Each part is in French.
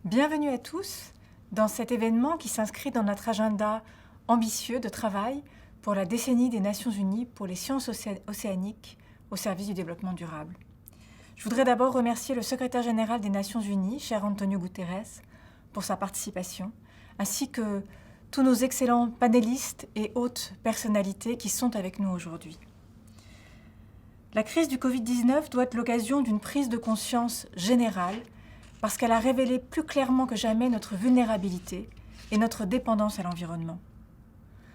Bienvenue à tous dans cet événement qui s'inscrit dans notre agenda ambitieux de travail pour la décennie des Nations Unies pour les sciences océaniques au service du développement durable. Je voudrais d'abord remercier le secrétaire général des Nations Unies, cher Antonio Guterres, pour sa participation, ainsi que tous nos excellents panélistes et hautes personnalités qui sont avec nous aujourd'hui. La crise du Covid-19 doit être l'occasion d'une prise de conscience générale parce qu'elle a révélé plus clairement que jamais notre vulnérabilité et notre dépendance à l'environnement.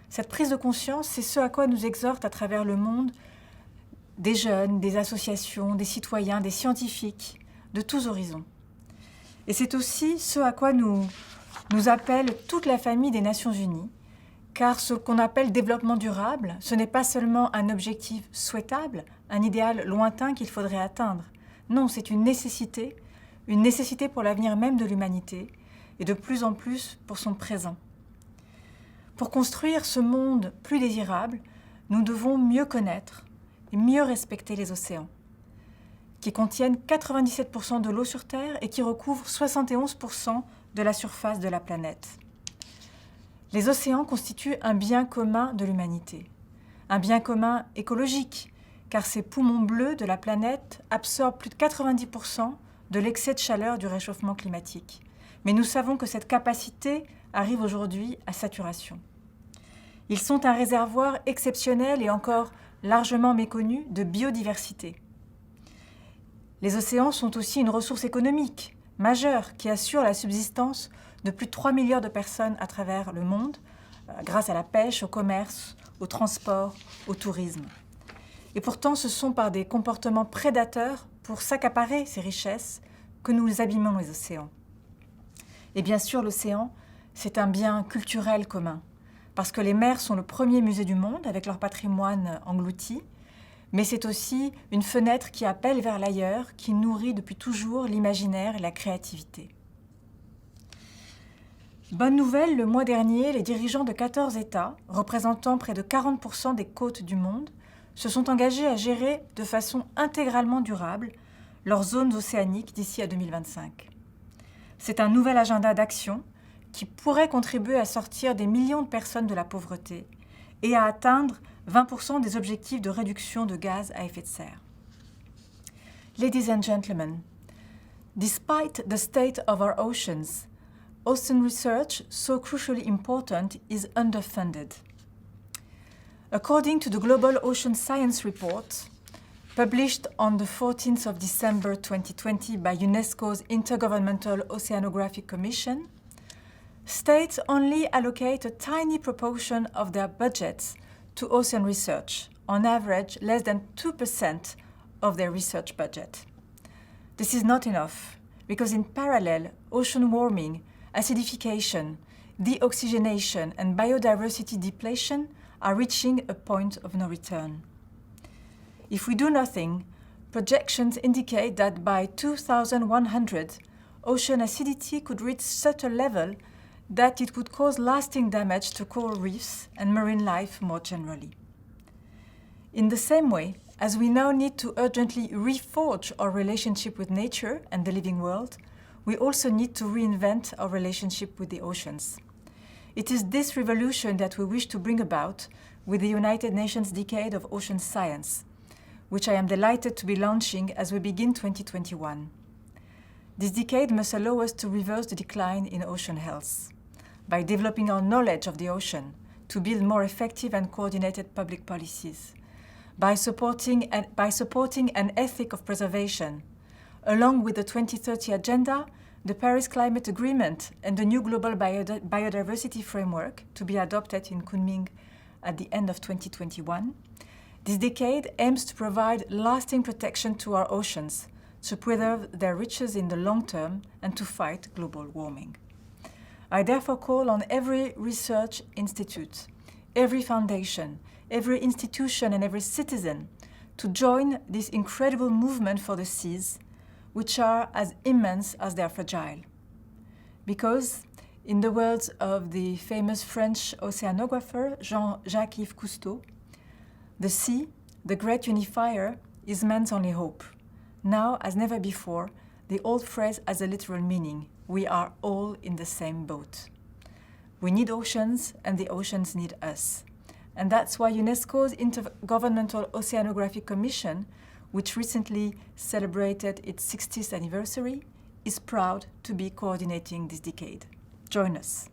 Cette prise de conscience, c'est ce à quoi nous exhortent à travers le monde des jeunes, des associations, des citoyens, des scientifiques, de tous horizons. Et c'est aussi ce à quoi nous appelle toute la famille des Nations Unies, car ce qu'on appelle développement durable, ce n'est pas seulement un objectif souhaitable, un idéal lointain qu'il faudrait atteindre. Non, c'est une nécessité pour l'avenir même de l'humanité et de plus en plus pour son présent. Pour construire ce monde plus désirable, nous devons mieux connaître et mieux respecter les océans, qui contiennent 97% de l'eau sur Terre et qui recouvrent 71% de la surface de la planète. Les océans constituent un bien commun de l'humanité, un bien commun écologique, car ces poumons bleus de la planète absorbent plus de 90% de l'excès de chaleur du réchauffement climatique. Mais nous savons que cette capacité arrive aujourd'hui à saturation. Ils sont un réservoir exceptionnel et encore largement méconnu de biodiversité. Les océans sont aussi une ressource économique majeure qui assure la subsistance de plus de 3 milliards de personnes à travers le monde, grâce à la pêche, au commerce, au transport, au tourisme. Et pourtant, ce sont par des comportements prédateurs pour s'accaparer ces richesses que nous abîmons les océans. Et bien sûr, l'océan, c'est un bien culturel commun, parce que les mers sont le premier musée du monde avec leur patrimoine englouti, mais c'est aussi une fenêtre qui appelle vers l'ailleurs, qui nourrit depuis toujours l'imaginaire et la créativité. Bonne nouvelle, le mois dernier, les dirigeants de 14 États, représentant près de 40% des côtes du monde, se sont engagés à gérer de façon intégralement durable leurs zones océaniques d'ici à 2025. C'est un nouvel agenda d'action qui pourrait contribuer à sortir des millions de personnes de la pauvreté et à atteindre 20% des objectifs de réduction de gaz à effet de serre. Ladies and gentlemen, despite the state of our oceans, ocean research, so crucially important, is underfunded. According to the Global Ocean Science Report, published on the 14th of December 2020 by UNESCO's Intergovernmental Oceanographic Commission, states only allocate a tiny proportion of their budgets to ocean research, on average less than 2% of their research budget. This is not enough, because in parallel, ocean warming, acidification, deoxygenation, and biodiversity depletion are reaching a point of no return. If we do nothing, projections indicate that by 2100, ocean acidity could reach such a level that it could cause lasting damage to coral reefs and marine life more generally. In the same way, as we now need to urgently reforge our relationship with nature and the living world, we also need to reinvent our relationship with the oceans. It is this revolution that we wish to bring about with the United Nations Decade of Ocean Science, which I am delighted to be launching as we begin 2021. This decade must allow us to reverse the decline in ocean health by developing our knowledge of the ocean to build more effective and coordinated public policies, by supporting an ethic of preservation, along with the 2030 Agenda, the Paris Climate Agreement, and the new Global Biodiversity Framework to be adopted in Kunming at the end of 2021. This decade aims to provide lasting protection to our oceans, to preserve their riches in the long term, and to fight global warming. I therefore call on every research institute, every foundation, every institution, and every citizen to join this incredible movement for the seas, which are as immense as they are fragile. Because, in the words of the famous French oceanographer Jean-Jacques-Yves Cousteau, the sea, the great unifier, is man's only hope. Now, as never before, the old phrase has a literal meaning. We are all in the same boat. We need oceans, and the oceans need us. And that's why UNESCO's Intergovernmental Oceanographic Commission, which recently celebrated its 60th anniversary, is proud to be coordinating this decade. Join us.